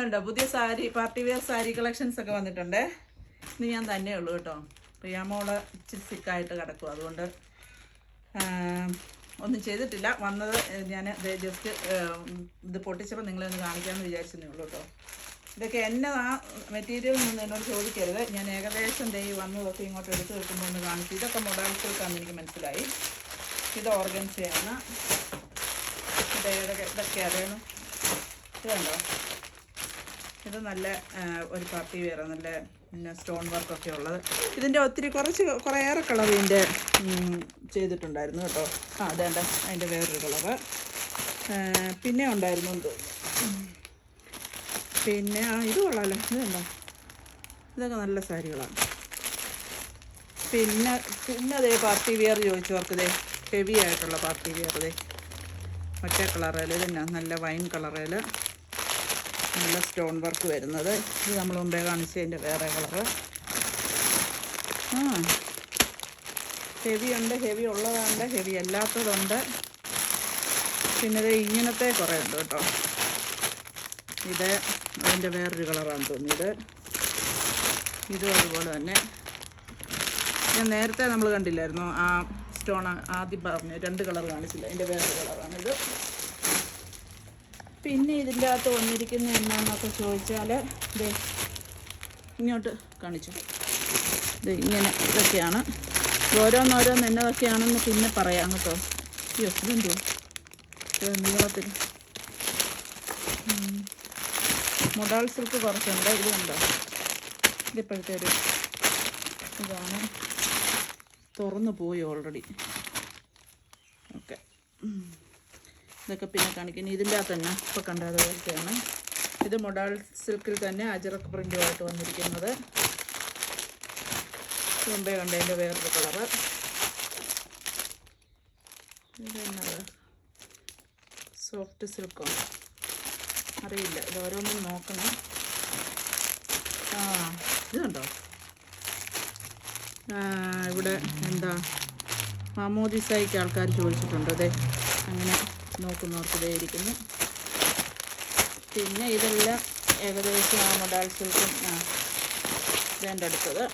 ഉണ്ടോ പുതിയ sari party wear sari collections ഒക്കെ വന്നിട്ടുണ്ട്. ഇന്ന് ഞാൻ തന്നെ ഉള്ളൂ കേട്ടോ. പ്രിയാമോള് ഇച്ചിരി സിക്കായിട്ട് കിടക്കും, അതുകൊണ്ട് ഒന്നും ചെയ്തിട്ടില്ല. വന്നത് ഞാൻ ജസ്റ്റ് ഇത് പൊട്ടിച്ചപ്പോൾ നിങ്ങളെ ഒന്ന് കാണിക്കാമെന്ന് വിചാരിച്ചതേ ഉള്ളൂ കേട്ടോ. ഇതൊക്കെ എന്നതാ മെറ്റീരിയൽ നിന്ന് എന്നോട് ചോദിക്കരുത്. ഞാൻ ഏകദേശം വന്നതൊക്കെ ഇങ്ങോട്ട് എടുത്ത് വെക്കുമ്പോൾ ഒന്ന് കാണിച്ചു. ഇതൊക്കെ മൊഡാൾസിൽക്കാന്ന് എനിക്ക് മനസ്സിലായി. ഇത് ഓർഗൻസയാണ്. ഇതൊക്കെ അറിയണം. ഇതുണ്ടോ, ഇത് നല്ല ഒരു പാർട്ടി വെയർ, നല്ല പിന്നെ സ്റ്റോൺ വർക്കൊക്കെ ഉള്ളത്. ഇതിൻ്റെ കുറേയേറെ കളർ ഇതിൻ്റെ ചെയ്തിട്ടുണ്ടായിരുന്നു കേട്ടോ. അതേണ്ട അതിൻ്റെ വേറൊരു കളറ് പിന്നെ ഉണ്ടായിരുന്നു എന്ന് തോന്നുന്നു. പിന്നെ ഇത് കൊള്ളാമല്ലോ, ഇതുണ്ടോ, ഇതൊക്കെ നല്ല സാരികളാണ്. പിന്നെ അതേ പാർട്ടി വെയർ ചോദിച്ചവർക്ക് ഇതേ ഹെവി ആയിട്ടുള്ള പാർട്ടി വെയർ ഇതേ മറ്റേ കളറിൽ ഇതന്നെ നല്ല വൈൻ കളറിൽ നല്ല സ്റ്റോൺ വർക്ക് വരുന്നത്. ഇത് നമ്മൾ മുമ്പേ കാണിച്ചതിൻ്റെ വേറെ കളറ്. ഹെവി ഉണ്ട്, ഹെവി ഉള്ളതുണ്ട്, ഹെവി അല്ലാത്തതുണ്ട്. പിന്നെ ഇത് ഇങ്ങനത്തെ കുറേ ഉണ്ട് കേട്ടോ. ഇത് അതിൻ്റെ വേറൊരു കളറാണെന്ന് തോന്നുന്നു. ഇതും അതുപോലെ തന്നെ. ഞാൻ നേരത്തെ നമ്മൾ കണ്ടില്ലായിരുന്നു ആ സ്റ്റോൺ, ആദ്യം പറഞ്ഞു 2 കളർ കാണിച്ചില്ല, അതിൻ്റെ വേറൊരു കളറാണിത്. പിന്നെ ഇതിൻ്റെ അകത്ത് വന്നിരിക്കുന്ന എന്നാന്നൊക്കെ ചോദിച്ചാൽ ഇത് ഇങ്ങോട്ട് കാണിച്ചു. ഇത് ഇങ്ങനെ ഇതൊക്കെയാണ്. ഓരോന്നോരോന്ന് എന്നതൊക്കെയാണെന്ന് പിന്നെ പറയാം കേട്ടോ. അയ്യോ ഇതെന്തോ നീളത്തിൽ മൊഡാൾ സിൽക്ക് കുറച്ചുണ്ട്. ഇതുണ്ടോ, ഇതിപ്പോഴത്തെ ഒരു ഇതാണ്, തുറന്നു പോയി ഓൾറെഡി. ഓക്കെ, ഇതൊക്കെ പിന്നെ കാണിക്കുന്നത്. ഇതിൻ്റെ അകത്ത് തന്നെ ഇപ്പോൾ കണ്ടത് പോലത്തെയാണ്. ഇത് മൊഡാൾ സിൽക്കിൽ തന്നെ അജറക്ക് പ്രിൻ്റുമായിട്ട് വന്നിരിക്കുന്നത്. മുമ്പേ കണ്ടതിൻ്റെ വേറൊരു കളറ്. ഇതെന്നത് സോഫ്റ്റ് സിൽക്കോ അറിയില്ല, ഇത് ഓരോന്നും നോക്കണം. ഇതുണ്ടോ, ഇവിടെ എന്താ മാമോദിസായിക്ക് ആൾക്കാർ ചോദിച്ചിട്ടുണ്ട്. അതെ, അങ്ങനെ നോക്കുന്നവർക്ക് ഇതേ ഇരിക്കുന്നു. പിന്നെ ഇതെല്ലാം ഏകദേശം ആ മൊഡാൾ സിൽക്കും ഇതിൻ്റെ അടുത്തത്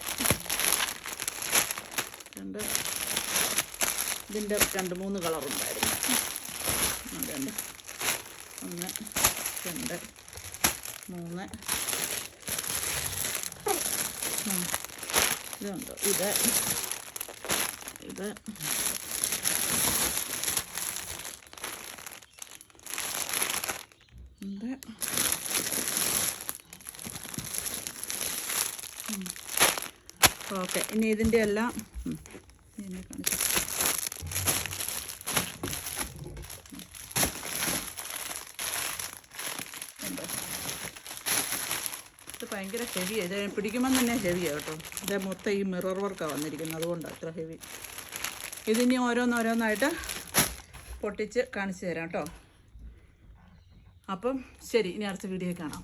ഇതിൻ്റെ 2-3 കളറുണ്ടായിരുന്നു. അതുണ്ട് 1 2 3 ഇതുണ്ടോ, ഇത് ഓക്കെ. ഇനി ഇതിൻ്റെ എല്ലാം എന്നെ കാണിച്ചു. ഇത് ഭയങ്കര ഹെവിയാണ്. ഇത് പിടിക്കുമ്പം തന്നെ ഹെവിയാണ് കേട്ടോ. ഇത് മൊത്തം ഈ മിറർ വർക്കാണ് വന്നിരിക്കുന്നത്, അതുകൊണ്ടാണ് അത്ര ഹെവി. ഇതിനി ഓരോന്നോരോന്നായിട്ട് പൊട്ടിച്ച് കാണിച്ചു തരാം കേട്ടോ. അപ്പം ശരി, ഇനി അടുത്ത വീഡിയോ കാണാം.